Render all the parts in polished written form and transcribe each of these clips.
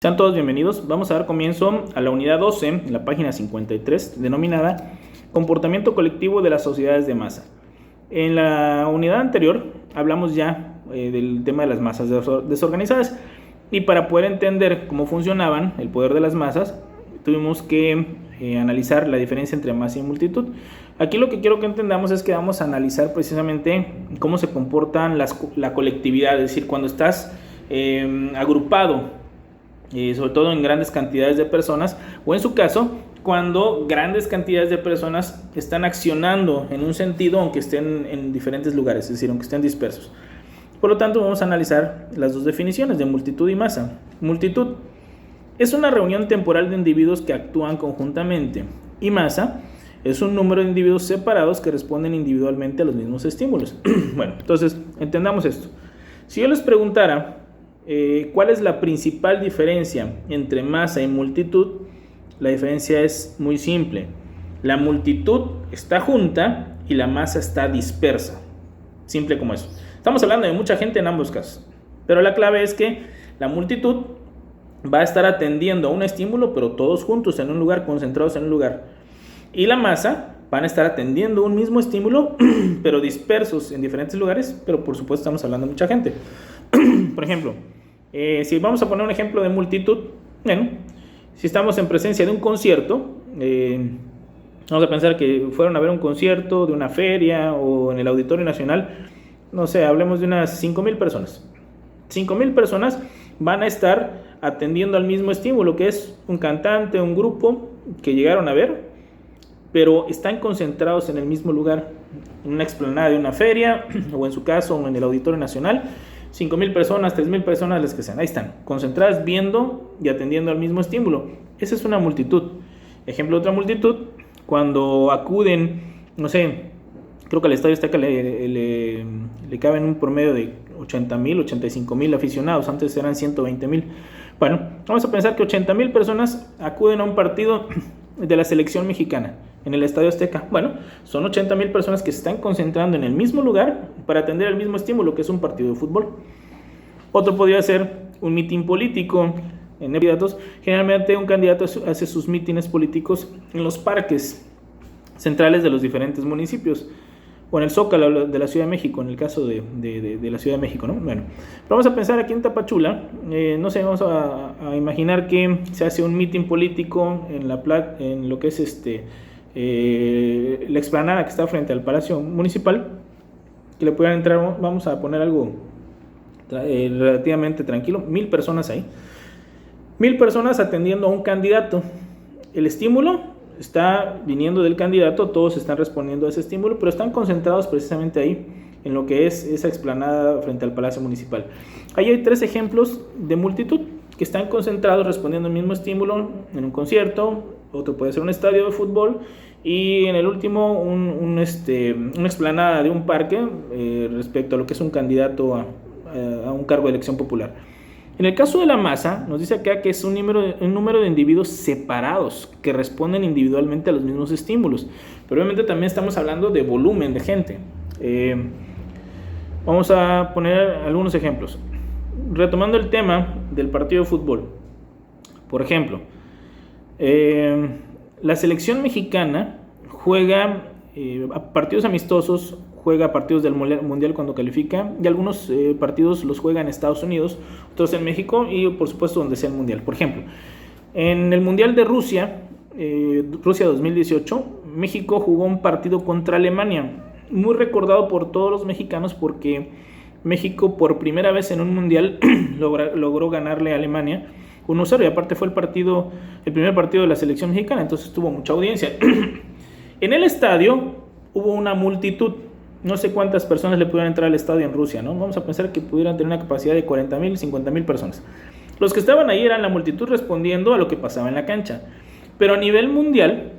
Sean todos bienvenidos. Vamos a dar comienzo a la unidad 12, en la página 53, denominada Comportamiento colectivo de las sociedades de masa. En la unidad anterior hablamos ya del tema de las masas desorganizadas, y para poder entender cómo funcionaban el poder de las masas, tuvimos que analizar la diferencia entre masa y multitud. Aquí lo que quiero que entendamos es que vamos a analizar precisamente cómo se comportan la colectividad, es decir, cuando estás agrupado, sobre todo en grandes cantidades de personas, o en su caso, cuando grandes cantidades de personas están accionando en un sentido aunque estén en diferentes lugares, es decir, aunque estén dispersos. Por lo tanto, vamos a analizar las dos definiciones de multitud y masa. Multitud es una reunión temporal de individuos que actúan conjuntamente, y masa es un número de individuos separados que responden individualmente a los mismos estímulos. Bueno, entonces, entendamos esto. Si yo les preguntara ¿cuál es la principal diferencia entre masa y multitud? La diferencia es muy simple. La multitud está junta y la masa está dispersa. Simple como eso. Estamos hablando de mucha gente en ambos casos, pero la clave es que la multitud va a estar atendiendo a un estímulo, pero todos juntos en un lugar, concentrados en un lugar. Y la masa van a estar atendiendo un mismo estímulo, pero dispersos en diferentes lugares, pero por supuesto estamos hablando de mucha gente. Por ejemplo, si vamos a poner un ejemplo de multitud, bueno, si estamos en presencia de un concierto, vamos a pensar que fueron a ver un concierto de una feria o en el Auditorio Nacional, no sé, hablemos de unas 5,000 personas. 5,000 personas van a estar atendiendo al mismo estímulo, que es un cantante, un grupo que llegaron a ver, pero están concentrados en el mismo lugar, en una explanada de una feria, o en su caso, en el Auditorio Nacional. 5,000 personas, 3,000 personas, las que sean, ahí están, concentradas viendo y atendiendo al mismo estímulo. Esa es una multitud. Ejemplo de otra multitud, cuando acuden, no sé, creo que al Estadio Azteca le caben un promedio de 80,000, 85,000 aficionados, antes eran 120,000. Bueno, vamos a pensar que 80,000 personas acuden a un partido de la selección mexicana en el Estadio Azteca. Bueno, son 80,000 personas que se están concentrando en el mismo lugar para atender el mismo estímulo, que es un partido de fútbol. Otro podría ser un mitin político en candidatos. Generalmente un candidato hace sus mítines políticos en los parques centrales de los diferentes municipios, o en el Zócalo de la Ciudad de México, en el caso de la Ciudad de México, ¿no? Bueno, vamos a pensar aquí en Tapachula, no sé, vamos a imaginar que se hace un mitin político en lo que es la explanada que está frente al Palacio Municipal, que le puedan entrar, vamos a poner algo relativamente tranquilo, 1,000 personas ahí, 1,000 personas atendiendo a un candidato. El estímulo está viniendo del candidato, todos están respondiendo a ese estímulo, pero están concentrados precisamente ahí, en lo que es esa explanada frente al Palacio Municipal. Ahí hay 3 ejemplos de multitud que están concentrados respondiendo al mismo estímulo en un concierto, otro puede ser un estadio de fútbol, y en el último una explanada de un parque respecto a lo que es un candidato a un cargo de elección popular. En el caso de la masa, nos dice acá que es un número de individuos separados que responden individualmente a los mismos estímulos. Pero obviamente también estamos hablando de volumen de gente. Vamos a poner algunos ejemplos. Retomando el tema del partido de fútbol. Por ejemplo, la selección mexicana juega partidos amistosos, juega partidos del Mundial cuando califica, y algunos partidos los juega en Estados Unidos, otros en México y por supuesto donde sea el Mundial. Por ejemplo, en el Mundial de Rusia, Rusia 2018, México jugó un partido contra Alemania, muy recordado por todos los mexicanos porque México por primera vez en un Mundial logró ganarle a Alemania 1-0, y aparte fue el primer partido de la selección mexicana, entonces tuvo mucha audiencia. En el estadio hubo una multitud. No sé cuántas personas le pudieran entrar al estadio en Rusia, ¿no? Vamos a pensar que pudieran tener una capacidad de 40,000, 50,000 personas. Los que estaban ahí eran la multitud respondiendo a lo que pasaba en la cancha. Pero a nivel mundial,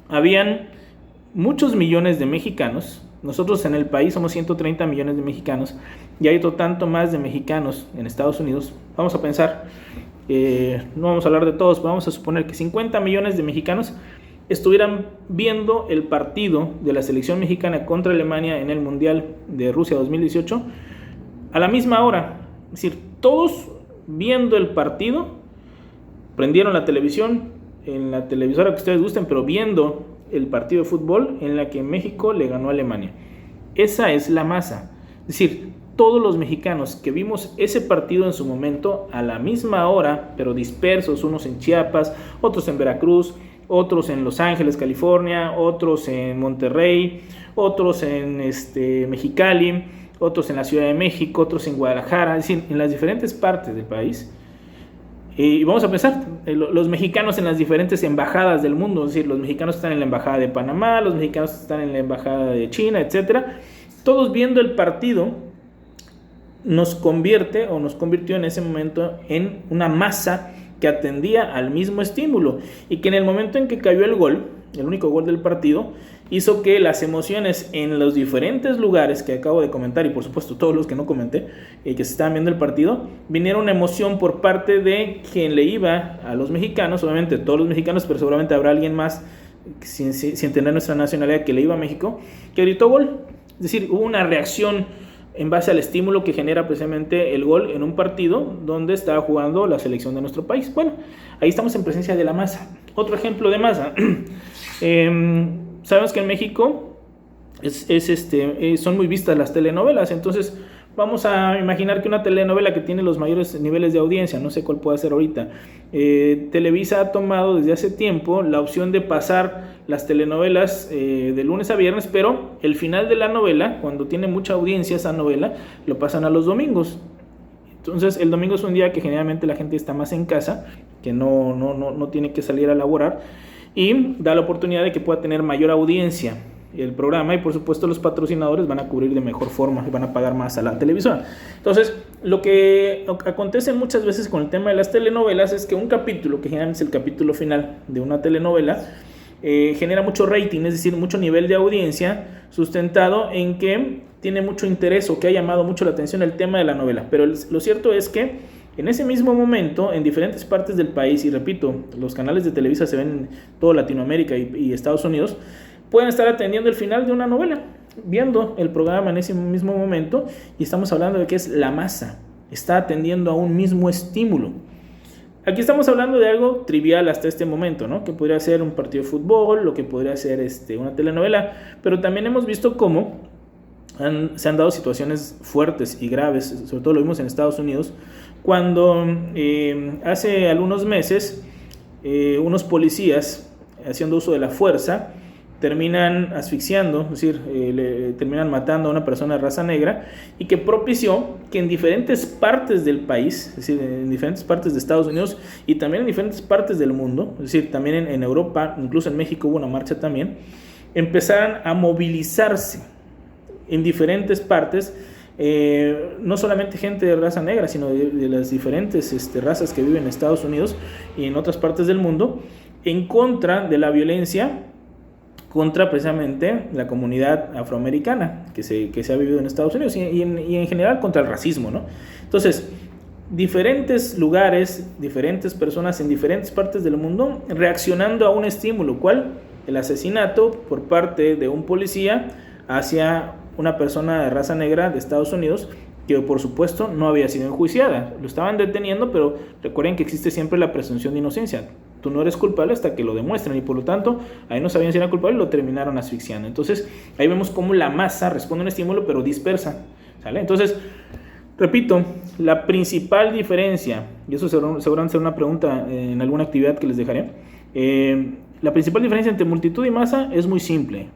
habían muchos millones de mexicanos. Nosotros en el país somos 130 millones de mexicanos, y hay otro tanto más de mexicanos en Estados Unidos. Vamos a pensar, no vamos a hablar de todos, pero vamos a suponer que 50 millones de mexicanos estuvieran viendo el partido de la selección mexicana contra Alemania en el Mundial de Rusia 2018 a la misma hora. Es decir, todos viendo el partido prendieron la televisión, en la televisora que ustedes gusten, pero viendo el partido de fútbol en la que México le ganó a Alemania. Esa es la masa. Es decir, todos los mexicanos que vimos ese partido en su momento a la misma hora, pero dispersos, unos en Chiapas, otros en Veracruz, otros en Los Ángeles, California, otros en Monterrey, otros en Mexicali, otros en la Ciudad de México, otros en Guadalajara, es decir, en las diferentes partes del país. Y vamos a pensar, los mexicanos en las diferentes embajadas del mundo, es decir, los mexicanos están en la embajada de Panamá, los mexicanos están en la embajada de China, etcétera. Todos viendo el partido nos convirtió en ese momento en una masa que atendía al mismo estímulo y que en el momento en que cayó el gol, el único gol del partido, hizo que las emociones en los diferentes lugares que acabo de comentar, y por supuesto todos los que no comenté, que se estaban viendo el partido, viniera una emoción por parte de quien le iba a los mexicanos, obviamente todos los mexicanos, pero seguramente habrá alguien más sin tener nuestra nacionalidad que le iba a México, que gritó gol. Es decir, hubo una reacción en base al estímulo que genera precisamente el gol en un partido donde estaba jugando la selección de nuestro país. Bueno, ahí estamos en presencia de la masa. Otro ejemplo de masa. Sabemos que en México son muy vistas las telenovelas, entonces vamos a imaginar que una telenovela que tiene los mayores niveles de audiencia, no sé cuál puede ser ahorita, Televisa ha tomado desde hace tiempo la opción de pasar las telenovelas de lunes a viernes, pero el final de la novela, cuando tiene mucha audiencia esa novela, lo pasan a los domingos. Entonces el domingo es un día que generalmente la gente está más en casa, que no tiene que salir a laborar, y da la oportunidad de que pueda tener mayor audiencia el programa, y por supuesto los patrocinadores van a cubrir de mejor forma y van a pagar más a la televisora. Entonces lo que acontece muchas veces con el tema de las telenovelas es que un capítulo, que generalmente es el capítulo final de una telenovela, genera mucho rating, es decir, mucho nivel de audiencia sustentado en que tiene mucho interés o que ha llamado mucho la atención el tema de la novela. Pero lo cierto es que en ese mismo momento, en diferentes partes del país, y repito, los canales de Televisa se ven en toda Latinoamérica y Estados Unidos, pueden estar atendiendo el final de una novela, viendo el programa en ese mismo momento, y estamos hablando de que es la masa, está atendiendo a un mismo estímulo. Aquí estamos hablando de algo trivial hasta este momento, ¿no? Que podría ser un partido de fútbol, lo que podría ser una telenovela, pero también hemos visto cómo se han dado situaciones fuertes y graves, sobre todo lo vimos en Estados Unidos, cuando hace algunos meses unos policías, haciendo uso de la fuerza, terminan asfixiando, es decir, terminan matando a una persona de raza negra, y que propició que en diferentes partes del país, es decir, en diferentes partes de Estados Unidos y también en diferentes partes del mundo, es decir, también en Europa, incluso en México hubo una marcha también, empezaran a movilizarse en diferentes partes, no solamente gente de raza negra, sino de las diferentes razas que viven en Estados Unidos y en otras partes del mundo, en contra de la violencia contra precisamente la comunidad afroamericana que se ha vivido en Estados Unidos y en general contra el racismo, ¿no? Entonces, diferentes lugares, diferentes personas en diferentes partes del mundo reaccionando a un estímulo, ¿cuál? El asesinato por parte de un policía hacia una persona de raza negra de Estados Unidos, que por supuesto no había sido enjuiciada. Lo estaban deteniendo, pero recuerden que existe siempre la presunción de inocencia. Tú no eres culpable hasta que lo demuestren, y por lo tanto ahí no sabían si era culpable y lo terminaron asfixiando. Entonces ahí vemos cómo la masa responde a un estímulo pero dispersa, ¿sale? Entonces, repito, la principal diferencia, y eso seguramente será una pregunta en alguna actividad que les dejaré, la principal diferencia entre multitud y masa es muy simple.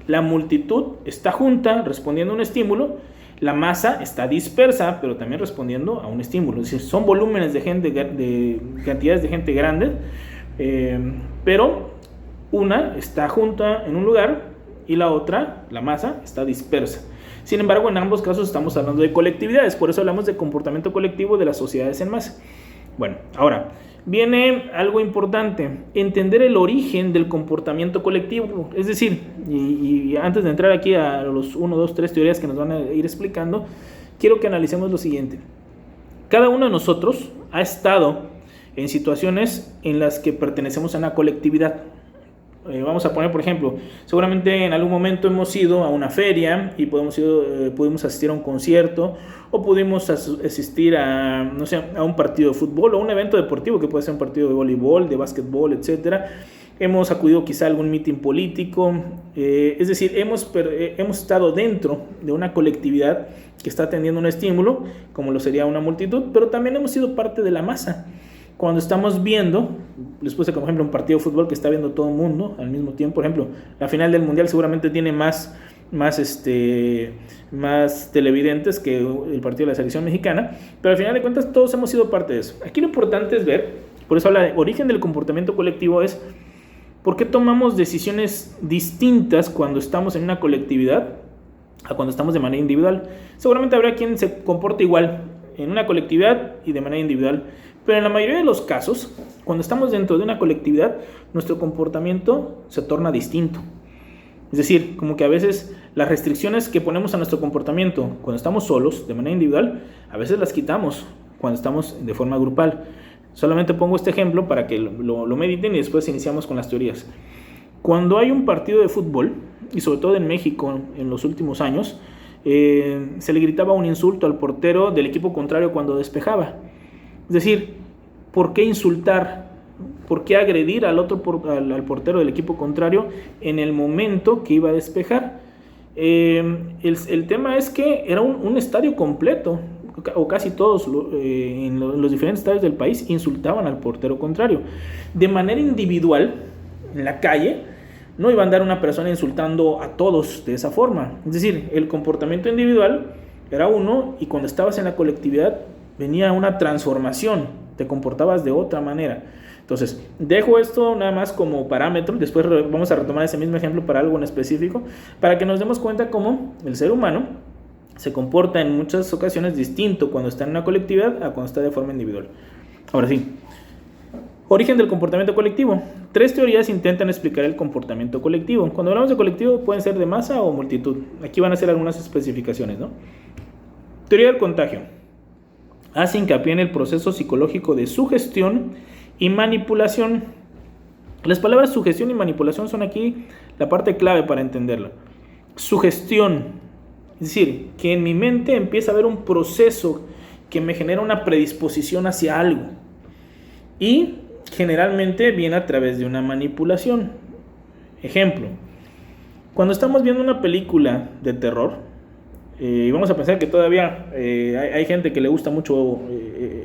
La multitud está junta respondiendo a un estímulo, la masa está dispersa, pero también respondiendo a un estímulo. Es decir, son volúmenes de gente, de cantidades de gente grandes, pero una está junta en un lugar y la otra, la masa, está dispersa. Sin embargo, en ambos casos estamos hablando de colectividades, por eso hablamos de comportamiento colectivo de las sociedades en masa. Bueno, ahora viene algo importante, entender el origen del comportamiento colectivo. Es decir, y antes de entrar aquí a los 1, 2, 3 teorías que nos van a ir explicando, quiero que analicemos lo siguiente. Cada uno de nosotros ha estado en situaciones en las que pertenecemos a una colectividad. Vamos a poner, por ejemplo, seguramente en algún momento hemos ido a una feria y pudimos asistir a un concierto o pudimos asistir a, no sé, a un partido de fútbol o un evento deportivo que puede ser un partido de voleibol, de básquetbol, etcétera. Hemos acudido quizá a algún mitin político, es decir, hemos estado dentro de una colectividad que está atendiendo un estímulo, como lo sería una multitud, pero también hemos sido parte de la masa. Cuando estamos viendo, les puse como ejemplo un partido de fútbol que está viendo todo el mundo al mismo tiempo, por ejemplo, la final del Mundial seguramente tiene más televidentes que el partido de la selección mexicana, pero al final de cuentas todos hemos sido parte de eso. Aquí lo importante es ver, por eso habla de origen del comportamiento colectivo, es por qué tomamos decisiones distintas cuando estamos en una colectividad a cuando estamos de manera individual. Seguramente habrá quien se comporte igual en una colectividad y de manera individual, pero en la mayoría de los casos, cuando estamos dentro de una colectividad, nuestro comportamiento se torna distinto. Es decir, como que a veces las restricciones que ponemos a nuestro comportamiento cuando estamos solos, de manera individual, a veces las quitamos cuando estamos de forma grupal. Solamente pongo este ejemplo para que lo mediten y después iniciamos con las teorías. Cuando hay un partido de fútbol, y sobre todo en México en los últimos años, se le gritaba un insulto al portero del equipo contrario cuando despejaba. Es decir, ¿por qué insultar? ¿Por qué agredir al portero del equipo contrario en el momento que iba a despejar? El tema es que era un estadio completo, o casi todos en los diferentes estadios del país insultaban al portero contrario. De manera individual, en la calle, no iba a andar una persona insultando a todos de esa forma. Es decir, el comportamiento individual era uno y cuando estabas en la colectividad venía una transformación, te comportabas de otra manera. Entonces, dejo esto nada más como parámetro, después vamos a retomar ese mismo ejemplo para algo en específico, para que nos demos cuenta cómo el ser humano se comporta en muchas ocasiones distinto cuando está en una colectividad a cuando está de forma individual. Ahora sí, origen del comportamiento colectivo. 3 teorías intentan explicar el comportamiento colectivo. Cuando hablamos de colectivo pueden ser de masa o multitud. Aquí van a ser algunas especificaciones, ¿no? Teoría del contagio. Hace hincapié en el proceso psicológico de sugestión y manipulación. Las palabras sugestión y manipulación son aquí la parte clave para entenderlo. Sugestión, es decir, que en mi mente empieza a haber un proceso que me genera una predisposición hacia algo. Y generalmente viene a través de una manipulación. Ejemplo, cuando estamos viendo una película de terror, y vamos a pensar que todavía hay gente que le gusta mucho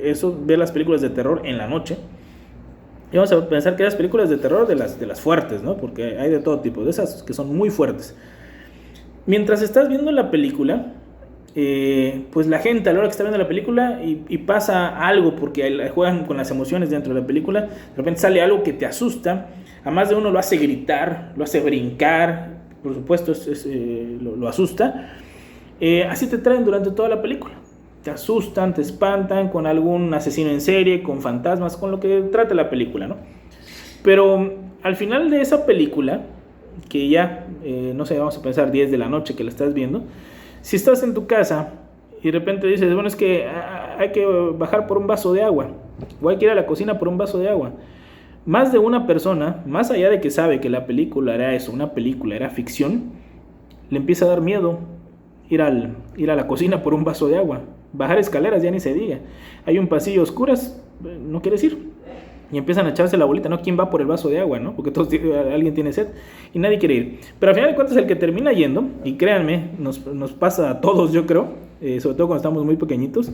eso, ver las películas de terror en la noche. Y vamos a pensar que las películas de terror de las fuertes, ¿no? Porque hay de todo tipo, de esas que son muy fuertes. Mientras estás viendo la película, pues la gente a la hora que está viendo la película y pasa algo porque juegan con las emociones dentro de la película, de repente sale algo que te asusta, a más de uno lo hace gritar, lo hace brincar, por supuesto lo asusta. Así te traen durante toda la película, te asustan, te espantan con algún asesino en serie, con fantasmas, con lo que trata la película, ¿no? Pero al final de esa película, que ya, no sé, vamos a pensar 10 de la noche que la estás viendo, si estás en tu casa y de repente dices, bueno, es que hay que bajar por un vaso de agua, o hay que ir a la cocina por un vaso de agua, más de una persona, más allá de que sabe que la película era eso, una película, era ficción, le empieza a dar miedo ir a la cocina por un vaso de agua. Bajar escaleras ya ni se diga. Hay un pasillo oscuras, no quieres ir. Y empiezan a echarse la bolita, ¿no? ¿Quién va por el vaso de agua, no? Porque alguien tiene sed y nadie quiere ir. Pero al final de cuentas el que termina yendo, y créanme, nos pasa a todos, yo creo, sobre todo cuando estamos muy pequeñitos,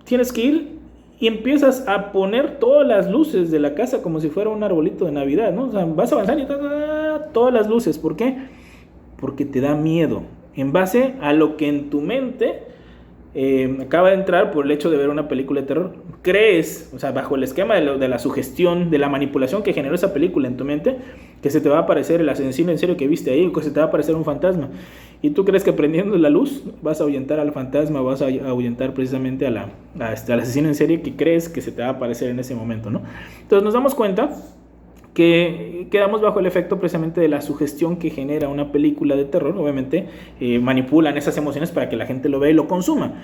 tienes que ir y empiezas a poner todas las luces de la casa como si fuera un arbolito de Navidad, ¿no? O sea, vas avanzando y todas las luces. ¿Por qué? Porque te da miedo, en base a lo que en tu mente acaba de entrar por el hecho de ver una película de terror. Crees, o sea, bajo el esquema de la sugestión, de la manipulación que generó esa película en tu mente, que se te va a aparecer el asesino en serio que viste ahí, o que se te va a aparecer un fantasma. Y tú crees que prendiendo la luz vas a ahuyentar al fantasma, vas a ahuyentar precisamente al asesino en serie que crees que se te va a aparecer en ese momento, ¿no? Entonces nos damos cuenta que quedamos bajo el efecto precisamente de la sugestión que genera una película de terror. Obviamente manipulan esas emociones para que la gente lo vea y lo consuma.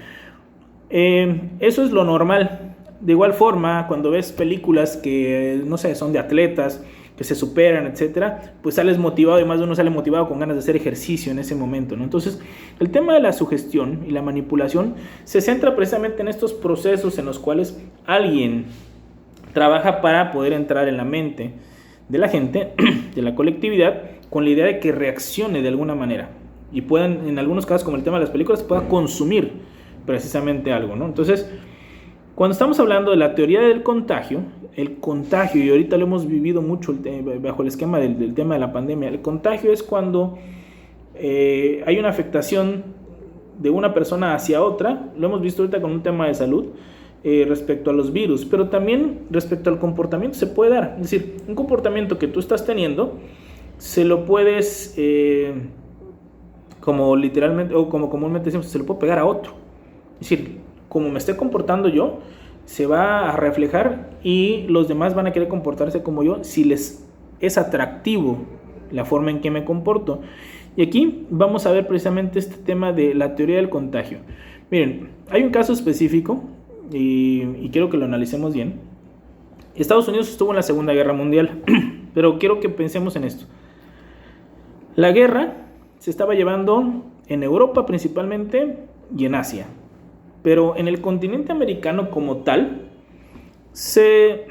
Eso es lo normal. De igual forma, cuando ves películas que, no sé, son de atletas, que se superan, etcétera, pues sales motivado y más de uno sale motivado con ganas de hacer ejercicio en ese momento, ¿no? Entonces, el tema de la sugestión y la manipulación se centra precisamente en estos procesos en los cuales alguien trabaja para poder entrar en la mente de la gente, de la colectividad, con la idea de que reaccione de alguna manera y puedan, en algunos casos, como el tema de las películas, pueda consumir precisamente algo, ¿no? Entonces, cuando estamos hablando de la teoría del contagio, y ahorita lo hemos vivido mucho bajo el esquema del tema de la pandemia, el contagio es cuando hay una afectación de una persona hacia otra, lo hemos visto ahorita con un tema de salud, respecto a los virus, pero también respecto al comportamiento se puede dar, es decir, un comportamiento que tú estás teniendo, se lo puedes, como literalmente, o como comúnmente decimos, se lo puedo pegar a otro, es decir, como me esté comportando yo, se va a reflejar y los demás van a querer comportarse como yo si les es atractivo la forma en que me comporto. Y aquí vamos a ver precisamente este tema de la teoría del contagio. Miren, hay un caso específico y quiero que lo analicemos bien. Estados Unidos estuvo en la Segunda Guerra Mundial, pero quiero que pensemos en esto. La guerra se estaba llevando en Europa principalmente y en Asia. Pero en el continente americano como tal, se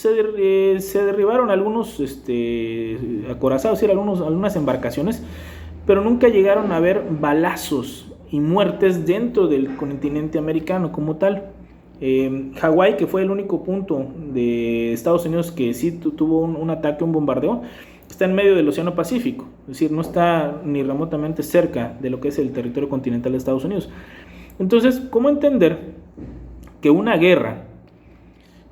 derribaron algunos acorazados, algunas embarcaciones, pero nunca llegaron a haber balazos y muertes dentro del continente americano como tal. Hawái, que fue el único punto de Estados Unidos que sí tuvo un ataque, un bombardeo, está en medio del Océano Pacífico, es decir, no está ni remotamente cerca de lo que es el territorio continental de Estados Unidos. Entonces, ¿cómo entender que una guerra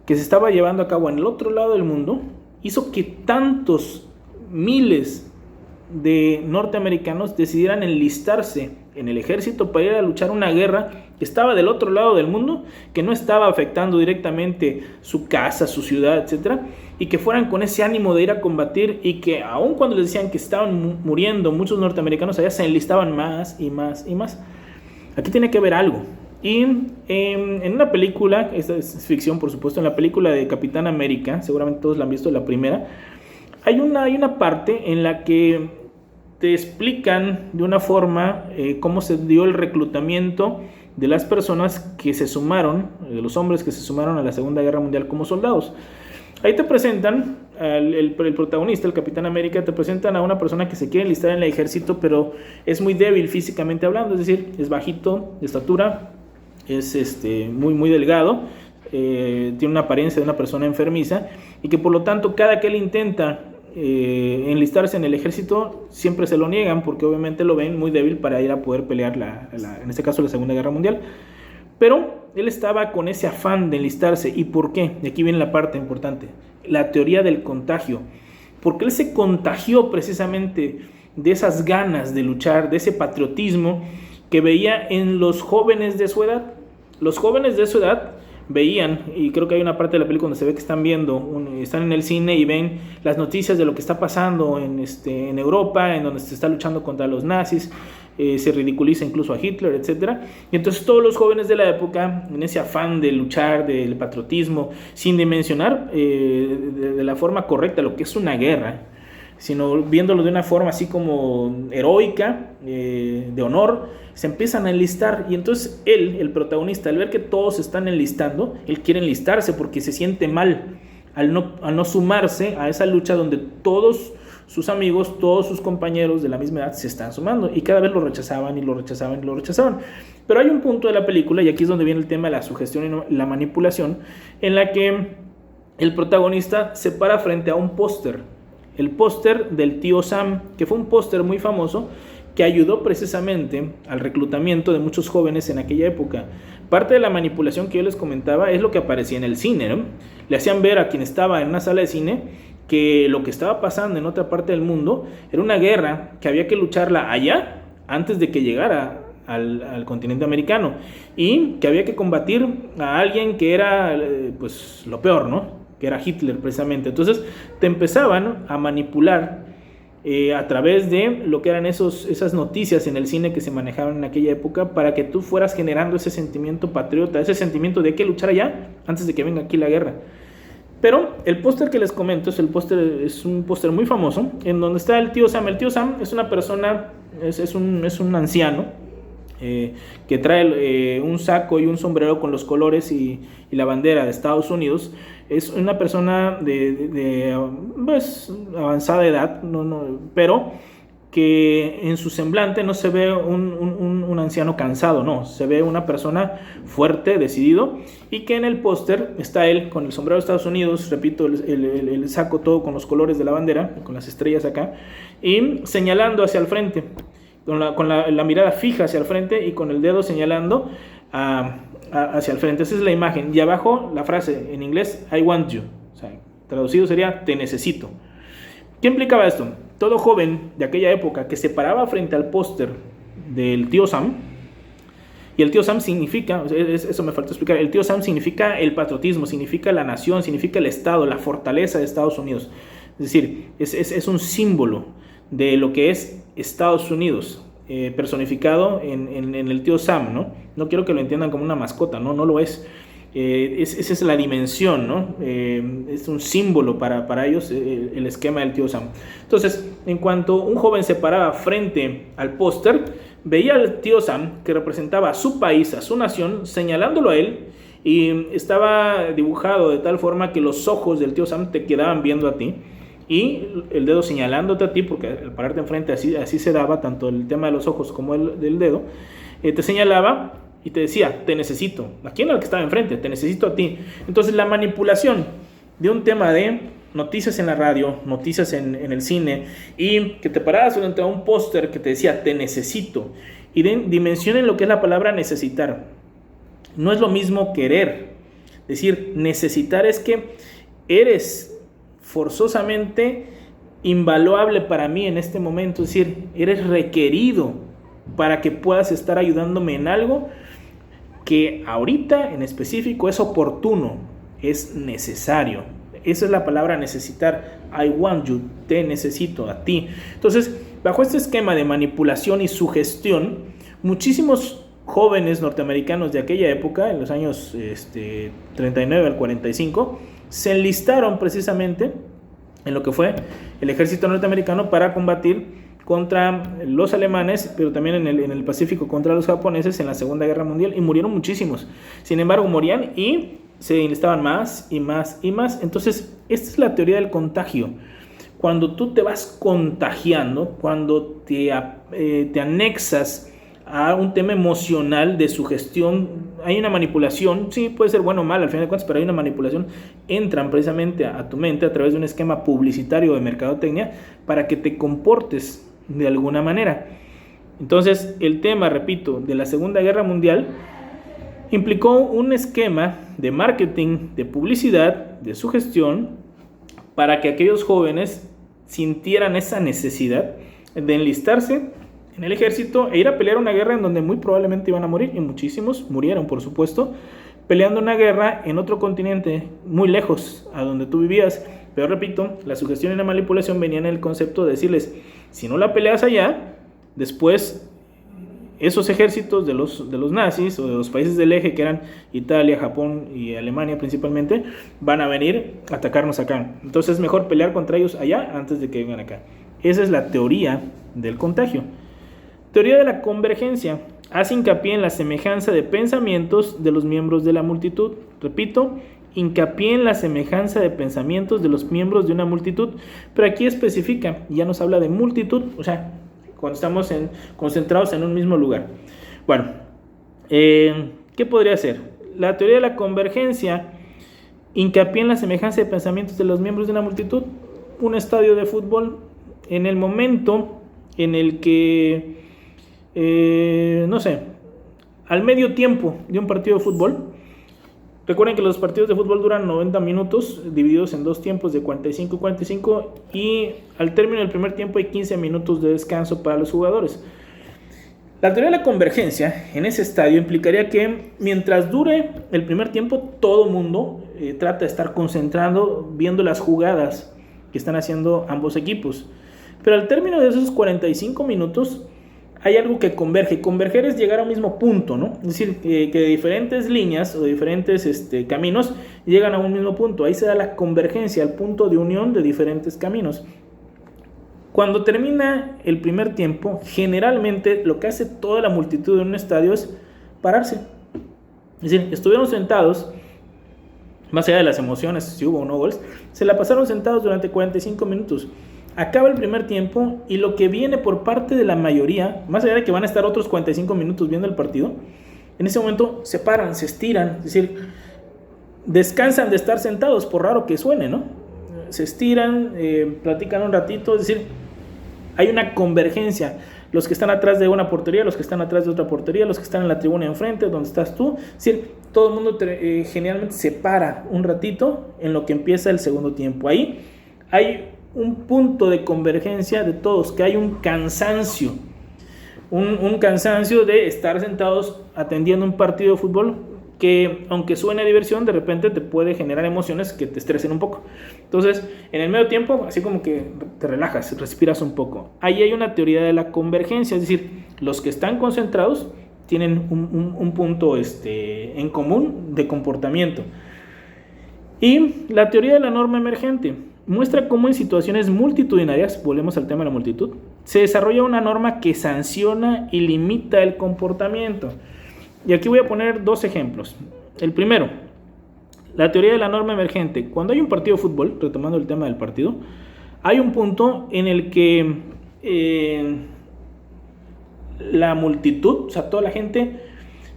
que se estaba llevando a cabo en el otro lado del mundo hizo que tantos miles de norteamericanos decidieran enlistarse en el ejército para ir a luchar una guerra que estaba del otro lado del mundo, que no estaba afectando directamente su casa, su ciudad, etcétera, y que fueran con ese ánimo de ir a combatir y que aun cuando les decían que estaban muriendo muchos norteamericanos allá, se enlistaban más y más y más? Aquí tiene que haber algo. Y en una película, esta es ficción por supuesto, en la película de Capitán América, seguramente todos la han visto, la primera, hay una parte en la que te explican de una forma cómo se dio el reclutamiento de las personas que se sumaron, de los hombres que se sumaron a la Segunda Guerra Mundial como soldados. Ahí te presentan, el protagonista, el Capitán América, te presentan a una persona que se quiere enlistar en el ejército, pero es muy débil físicamente hablando, es decir, es bajito de estatura, es muy delgado, tiene una apariencia de una persona enfermiza, y que por lo tanto cada que él intenta enlistarse en el ejército, siempre se lo niegan, porque obviamente lo ven muy débil para ir a poder pelear, en este caso, la Segunda Guerra Mundial. Pero él estaba con ese afán de enlistarse. ¿Y por qué? Y aquí viene la parte importante, la teoría del contagio. Porque él se contagió precisamente de esas ganas de luchar, de ese patriotismo que veía en los jóvenes de su edad. Los jóvenes de su edad veían, y creo que hay una parte de la película donde se ve que están están en el cine y ven las noticias de lo que está pasando en Europa, en donde se está luchando contra los nazis, se ridiculiza incluso a Hitler, etc. Y entonces todos los jóvenes de la época, en ese afán de luchar, del patriotismo, sin dimensionar de la forma correcta lo que es una guerra, sino viéndolo de una forma así como heroica, de honor, se empiezan a enlistar. Y entonces él, el protagonista, al ver que todos se están enlistando, él quiere enlistarse porque se siente mal al no sumarse a esa lucha donde todos sus amigos, todos sus compañeros de la misma edad se están sumando, y cada vez lo rechazaban y lo rechazaban y lo rechazaban. Pero hay un punto de la película, y aquí es donde viene el tema de la sugestión y la manipulación, en la que el protagonista se para frente a un póster, el póster del tío Sam, que fue un póster muy famoso que ayudó precisamente al reclutamiento de muchos jóvenes en aquella época. Parte de la manipulación que yo les comentaba es lo que aparecía en el cine, ¿no? Le hacían ver a quien estaba en una sala de cine que lo que estaba pasando en otra parte del mundo era una guerra que había que lucharla allá antes de que llegara al continente americano, y que había que combatir a alguien que era pues lo peor, ¿no? Que era Hitler precisamente. Entonces te empezaban a manipular a través de lo que eran esas noticias en el cine que se manejaban en aquella época, para que tú fueras generando ese sentimiento patriota, ese sentimiento de que luchar allá antes de que venga aquí la guerra. Pero el póster que les comento es un póster muy famoso, en donde está el tío Sam. El tío Sam es una persona, es un anciano, que trae un saco y un sombrero con los colores y la bandera de Estados Unidos. Es una persona de pues, avanzada edad, pero que en su semblante no se ve un anciano cansado, no, se ve una persona fuerte, decidido, y que en el póster está él con el sombrero de Estados Unidos, repito, el saco todo con los colores de la bandera, con las estrellas acá, y señalando hacia el frente, con la mirada fija hacia el frente y con el dedo señalando hacia el frente. Esa es la imagen, y abajo la frase en inglés, I want you, o sea, traducido sería, te necesito. ¿Qué implicaba esto? Todo joven de aquella época que se paraba frente al póster del tío Sam, y el tío Sam significa, eso me faltó explicar, el tío Sam significa el patriotismo, significa la nación, significa el Estado, la fortaleza de Estados Unidos. Es decir, es un símbolo de lo que es Estados Unidos, personificado en el tío Sam, ¿no? No quiero que lo entiendan como una mascota, no lo es. Esa es la dimensión, ¿no? Es un símbolo para ellos el esquema del tío Sam. Entonces, en cuanto un joven se paraba frente al póster, veía al tío Sam que representaba a su país, a su nación, señalándolo a él, y estaba dibujado de tal forma que los ojos del tío Sam te quedaban viendo a ti, y el dedo señalándote a ti, porque al pararte enfrente así se daba, tanto el tema de los ojos como el del dedo, te señalaba y te decía, te necesito. ¿A quién era el que estaba enfrente? Te necesito a ti. Entonces la manipulación de un tema de noticias en la radio, noticias en el cine, y que te parabas frente a un póster que te decía, te necesito. Y dimensionen lo que es la palabra necesitar. No es lo mismo querer. Decir, necesitar es que eres forzosamente invaluable para mí en este momento. Es decir, eres requerido para que puedas estar ayudándome en algo que ahorita en específico es oportuno, es necesario. Esa es la palabra necesitar. I want you, te necesito a ti. Entonces, bajo este esquema de manipulación y sugestión, muchísimos jóvenes norteamericanos de aquella época, en los años 39 al 45, se enlistaron precisamente en lo que fue el ejército norteamericano para combatir contra los alemanes, pero también en el Pacífico contra los japoneses en la Segunda Guerra Mundial, y murieron muchísimos. Sin embargo, morían y se enlistaban más y más y más. Entonces, esta es la teoría del contagio. Cuando tú te vas contagiando, cuando te anexas a un tema emocional de sugestión, hay una manipulación, sí, puede ser bueno o mal al final de cuentas, pero hay una manipulación, entran precisamente a tu mente a través de un esquema publicitario de mercadotecnia para que te comportes de alguna manera. Entonces, el tema, repito, de la Segunda Guerra Mundial implicó un esquema de marketing, de publicidad, de sugestión, para que aquellos jóvenes sintieran esa necesidad de enlistarse en el ejército e ir a pelear una guerra en donde muy probablemente iban a morir, y muchísimos murieron, por supuesto, peleando una guerra en otro continente muy lejos a donde tú vivías. Pero repito, la sugestión y la manipulación venían en el concepto de decirles, si no la peleas allá, después esos ejércitos de los nazis o de los países del eje, que eran Italia, Japón y Alemania principalmente, van a venir a atacarnos acá. Entonces es mejor pelear contra ellos allá antes de que vengan acá. Esa es la teoría del contagio. Teoría de la convergencia. Hace hincapié en la semejanza de pensamientos de los miembros de la multitud. Repito, hincapié en la semejanza de pensamientos de los miembros de una multitud. Pero aquí especifica, ya nos habla de multitud, o sea, cuando estamos concentrados en un mismo lugar. Bueno, ¿qué podría ser? La teoría de la convergencia, hincapié en la semejanza de pensamientos de los miembros de una multitud. Un estadio de fútbol, en el momento en el que al medio tiempo de un partido de fútbol, recuerden que los partidos de fútbol duran 90 minutos divididos en dos tiempos de 45 y 45, y al término del primer tiempo hay 15 minutos de descanso para los jugadores. La teoría de la convergencia en ese estadio implicaría que mientras dure el primer tiempo, todo mundo trata de estar concentrado viendo las jugadas que están haciendo ambos equipos, pero al término de esos 45 minutos hay algo que converge. Converger es llegar a un mismo punto, ¿no? Es decir, que diferentes líneas o diferentes caminos llegan a un mismo punto. Ahí se da la convergencia, el punto de unión de diferentes caminos. Cuando termina el primer tiempo, generalmente lo que hace toda la multitud en un estadio es pararse. Es decir, estuvieron sentados, más allá de las emociones, si hubo o no goles, se la pasaron sentados durante 45 minutos. Acaba el primer tiempo y lo que viene por parte de la mayoría, más allá de que van a estar otros 45 minutos viendo el partido, en ese momento se paran, se estiran, es decir, descansan de estar sentados, por raro que suene, ¿no? Se estiran, platican un ratito, es decir, hay una convergencia. Los que están atrás de una portería, los que están atrás de otra portería, los que están en la tribuna enfrente, donde estás tú, es decir, todo el mundo generalmente se para un ratito en lo que empieza el segundo tiempo. Ahí hay un punto de convergencia de todos, que hay un cansancio, un cansancio de estar sentados atendiendo un partido de fútbol que, aunque suene a diversión, de repente te puede generar emociones que te estresen un poco. Entonces, en el medio tiempo, así como que te relajas, respiras un poco. Ahí hay una teoría de la convergencia, es decir, los que están concentrados tienen un punto en común de comportamiento. Y la teoría de la norma emergente muestra cómo en situaciones multitudinarias, volvemos al tema de la multitud, se desarrolla una norma que sanciona y limita el comportamiento. Y aquí voy a poner dos ejemplos. El primero, la teoría de la norma emergente. Cuando hay un partido de fútbol, retomando el tema del partido, hay un punto en el que la multitud, o sea, toda la gente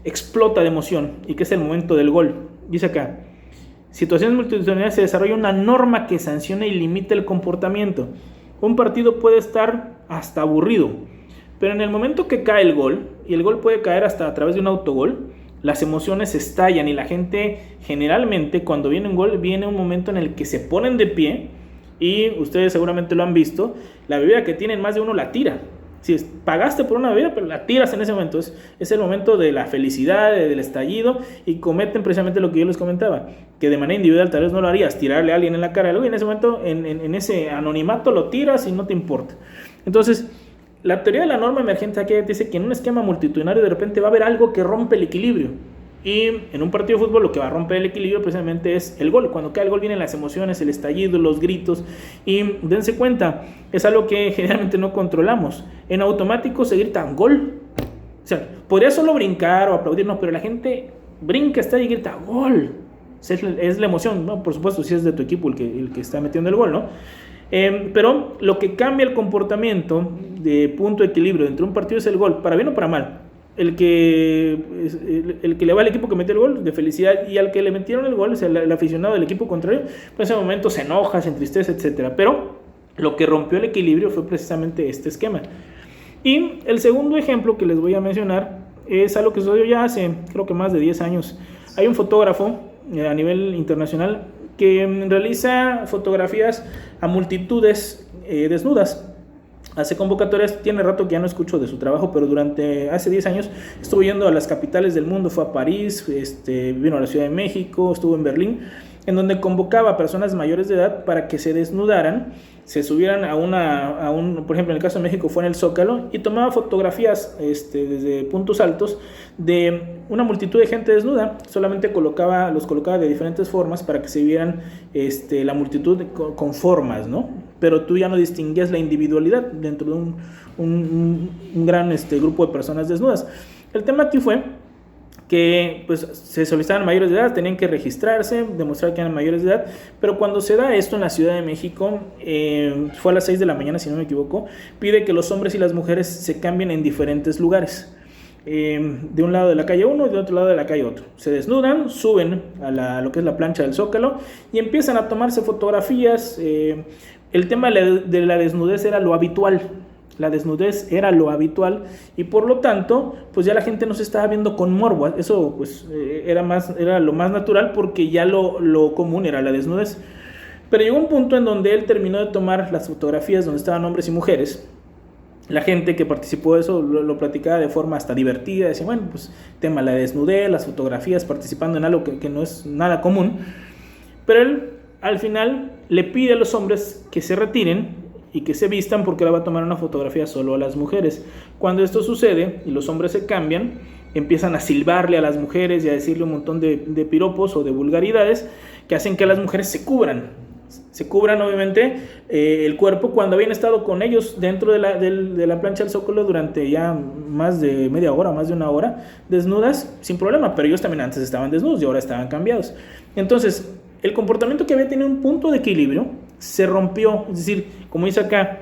explota de emoción, y que es el momento del gol. Dice acá, situaciones multitudinarias se desarrolla una norma que sanciona y limita el comportamiento. Un partido puede estar hasta aburrido, pero en el momento que cae el gol, y el gol puede caer hasta a través de un autogol, las emociones estallan y la gente generalmente cuando viene un gol, viene un momento en el que se ponen de pie y ustedes seguramente lo han visto, la bebida que tienen más de uno la tira. Si pagaste por una bebida, pero la tiras en ese momento, es el momento de la felicidad, del estallido, y cometen precisamente lo que yo les comentaba, que de manera individual tal vez no lo harías, tirarle a alguien en la cara, y en ese momento, en ese anonimato lo tiras y no te importa. Entonces, la teoría de la norma emergente aquí dice que en un esquema multitudinario de repente va a haber algo que rompe el equilibrio. Y en un partido de fútbol lo que va a romper el equilibrio precisamente es el gol. Cuando cae el gol vienen las emociones, el estallido, los gritos. Y dense cuenta, es algo que generalmente no controlamos. En automático se grita gol. O sea, podría solo brincar o aplaudirnos, pero la gente brinca, está y grita gol. Es la emoción, ¿no? Por supuesto, si es de tu equipo el que está metiendo el gol, ¿no? Pero lo que cambia el comportamiento de punto de equilibrio entre un partido es el gol, para bien o para mal. El que le va al equipo que metió el gol, de felicidad, y al que le metieron el gol, o sea, el aficionado del equipo contrario, pues en ese momento se enoja, se entristece, etc. Pero lo que rompió el equilibrio fue precisamente este esquema. Y el segundo ejemplo que les voy a mencionar es algo que sucedió ya hace, creo que más de 10 años. Hay un fotógrafo a nivel internacional que realiza fotografías a multitudes desnudas. Hace convocatorias, tiene rato que ya no escucho de su trabajo, pero hace 10 años estuvo yendo a las capitales del mundo, fue a París, vino a la Ciudad de México, estuvo en Berlín, en donde convocaba a personas mayores de edad para que se desnudaran, se subieran por ejemplo en el caso de México fue en el Zócalo, y tomaba fotografías desde puntos altos de una multitud de gente desnuda, solamente los colocaba de diferentes formas para que se vieran la multitud con formas, ¿no? Pero tú ya no distinguías la individualidad dentro de un gran grupo de personas desnudas. El tema aquí fue que pues, se solicitaban mayores de edad, tenían que registrarse, demostrar que eran mayores de edad, pero cuando se da esto en la Ciudad de México, fue a las 6 de la mañana si no me equivoco, pide que los hombres y las mujeres se cambien en diferentes lugares, de un lado de la calle uno y de otro lado de la calle otro. Se desnudan, suben a lo que es la plancha del Zócalo y empiezan a tomarse fotografías. El tema de la desnudez era lo habitual. La desnudez era lo habitual y por lo tanto, pues ya la gente no se estaba viendo con morbo. Eso pues era lo más natural porque ya lo común era la desnudez. Pero llegó un punto en donde él terminó de tomar las fotografías donde estaban hombres y mujeres. La gente que participó de eso lo platicaba de forma hasta divertida. Decía, bueno, pues tema la desnudez, las fotografías, participando en algo que no es nada común. Pero él al final le pide a los hombres que se retiren y que se vistan porque ahora va a tomar una fotografía solo a las mujeres. Cuando esto sucede y los hombres se cambian, empiezan a silbarle a las mujeres y a decirle un montón de piropos o de vulgaridades que hacen que las mujeres se cubran obviamente el cuerpo cuando habían estado con ellos dentro de la plancha del Zócalo durante ya más de media hora, más de una hora, desnudas sin problema, pero ellos también antes estaban desnudos y ahora estaban cambiados. Entonces, el comportamiento que había tenido un punto de equilibrio se rompió, es decir, como dice acá,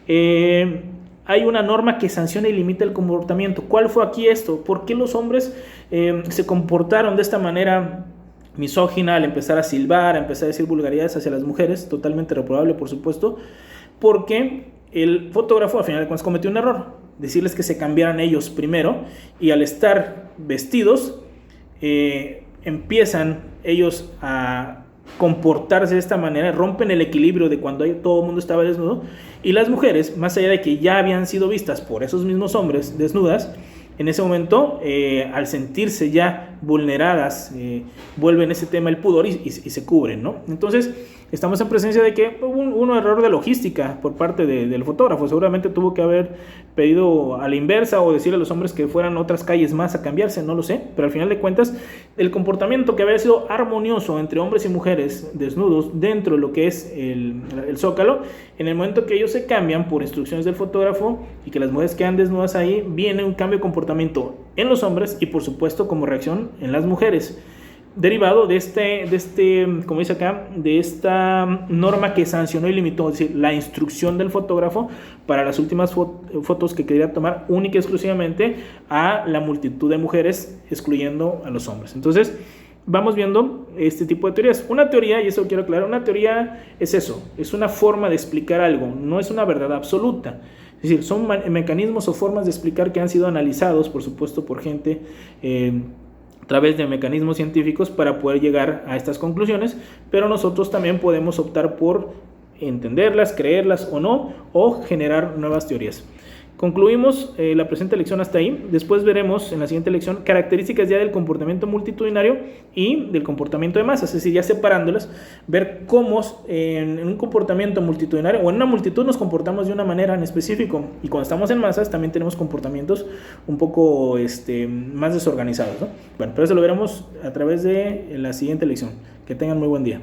hay una norma que sanciona y limita el comportamiento. ¿Cuál fue aquí esto? ¿Por qué los hombres se comportaron de esta manera misógina al empezar a silbar, a empezar a decir vulgaridades hacia las mujeres? Totalmente reprobable, por supuesto, porque el fotógrafo al final de cuentas cometió un error, decirles que se cambiaran ellos primero, y al estar vestidos empiezan ellos a comportarse de esta manera, rompen el equilibrio de cuando todo el mundo estaba desnudo, y las mujeres, más allá de que ya habían sido vistas por esos mismos hombres desnudas, en ese momento, al sentirse ya vulneradas, vuelven ese tema el pudor y se cubren, ¿no? Entonces, estamos en presencia de que hubo un error de logística por parte del fotógrafo. Seguramente tuvo que haber pedido a la inversa o decirle a los hombres que fueran otras calles más a cambiarse, no lo sé, pero al final de cuentas, el comportamiento que había sido armonioso entre hombres y mujeres desnudos dentro de lo que es el Zócalo, en el momento que ellos se cambian por instrucciones del fotógrafo y que las mujeres quedan desnudas ahí, viene un cambio de comportamiento en los hombres y por supuesto como reacción en las mujeres, derivado de como dice acá, de esta norma que sancionó y limitó, es decir, la instrucción del fotógrafo para las últimas fotos que quería tomar única y exclusivamente a la multitud de mujeres, excluyendo a los hombres. Entonces, vamos viendo este tipo de teorías. Una teoría, y eso quiero aclarar, una teoría es eso, es una forma de explicar algo, no es una verdad absoluta. Es decir, son mecanismos o formas de explicar que han sido analizados, por supuesto, por gente a través de mecanismos científicos para poder llegar a estas conclusiones, pero nosotros también podemos optar por entenderlas, creerlas o no, o generar nuevas teorías. Concluimos la presente lección hasta ahí. Después veremos en la siguiente lección características ya del comportamiento multitudinario y del comportamiento de masas, es decir, ya separándolas, ver cómo en un comportamiento multitudinario o en una multitud nos comportamos de una manera en específico, y cuando estamos en masas también tenemos comportamientos un poco más desorganizados, ¿no? Bueno, pero eso lo veremos a través de la siguiente lección. Que tengan muy buen día.